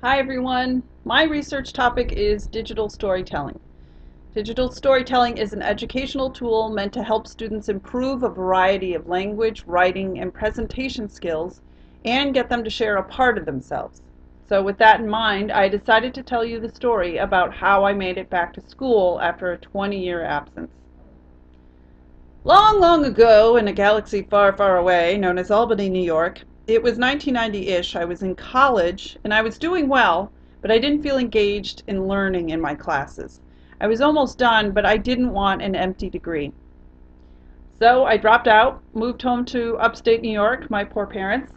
Hi everyone. My research topic is digital storytelling. Digital storytelling is an educational tool meant to help students improve a variety of language, writing, and presentation skills and get them to share a part of themselves. So with that in mind, I decided to tell you the story about how I made it back to school after a 20-year absence. Long, long ago, in a galaxy far, far away, known as Albany, New York, it was 1990-ish. I was in college, and I was doing well, but I didn't feel engaged in learning in my classes. I was almost done, but I didn't want an empty degree. So I dropped out, moved home to upstate New York, my poor parents,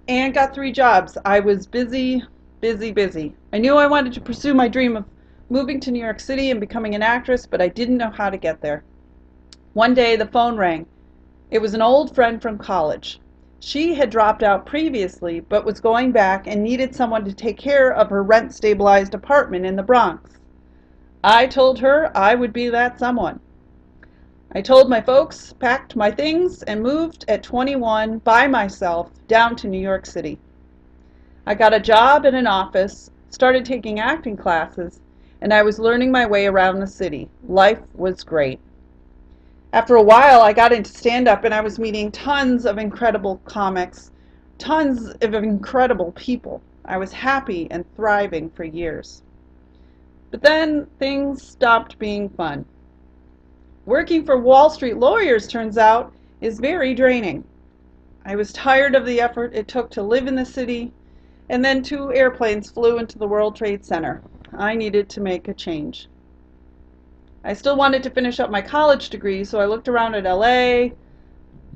and got 3 jobs. I was busy, busy, busy. I knew I wanted to pursue my dream of moving to New York City and becoming an actress, but I didn't know how to get there. One day the phone rang. It was an old friend from college. She had dropped out previously, but was going back and needed someone to take care of her rent-stabilized apartment in the Bronx. I told her I would be that someone. I told my folks, packed my things, and moved at 21 by myself down to New York City. I got a job in an office, started taking acting classes, and I was learning my way around the city. Life was great. After a while, I got into stand-up and I was meeting tons of incredible comics, tons of incredible people. I was happy and thriving for years. But then things stopped being fun. Working for Wall Street lawyers, turns out, is very draining. I was tired of the effort it took to live in the city, and then 2 airplanes flew into the World Trade Center. I needed to make a change. I still wanted to finish up my college degree, so I looked around at LA,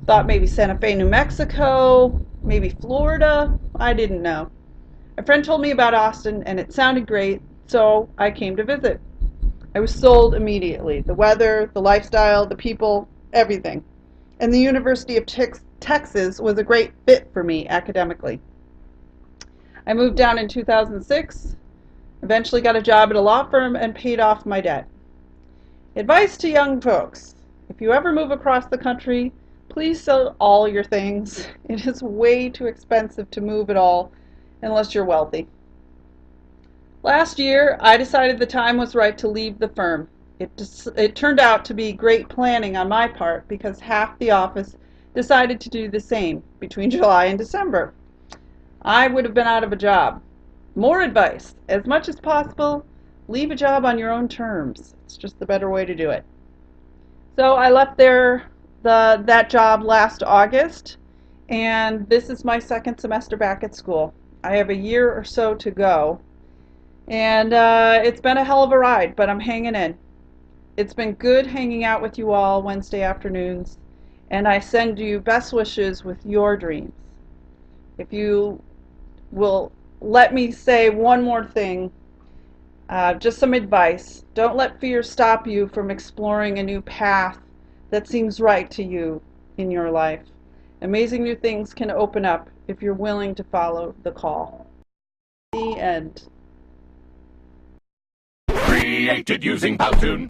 thought maybe Santa Fe, New Mexico, maybe Florida. I didn't know. A friend told me about Austin, and it sounded great, so I came to visit. I was sold immediately. The weather, the lifestyle, the people, everything. And the University of Texas was a great fit for me academically. I moved down in 2006, eventually got a job at a law firm, and paid off my debt. Advice to young folks: if you ever move across the country, please sell all your things. It is way too expensive to move at all unless you're wealthy. Last year, I decided the time was right to leave the firm. It turned out to be great planning on my part because half the office decided to do the same between July and December. I would have been out of a job. More advice: as much as possible, leave a job on your own terms. It's just the better way to do it. So I left that job last August, and this is my second semester back at school. I have a year or so to go, and it's been a hell of a ride, but I'm hanging in. It's been good hanging out with you all Wednesday afternoons, and I send you best wishes with your dreams. If you will let me say one more thing, just some advice. Don't let fear stop you from exploring a new path that seems right to you in your life. Amazing new things can open up if you're willing to follow the call. The end. Created using Powtoon.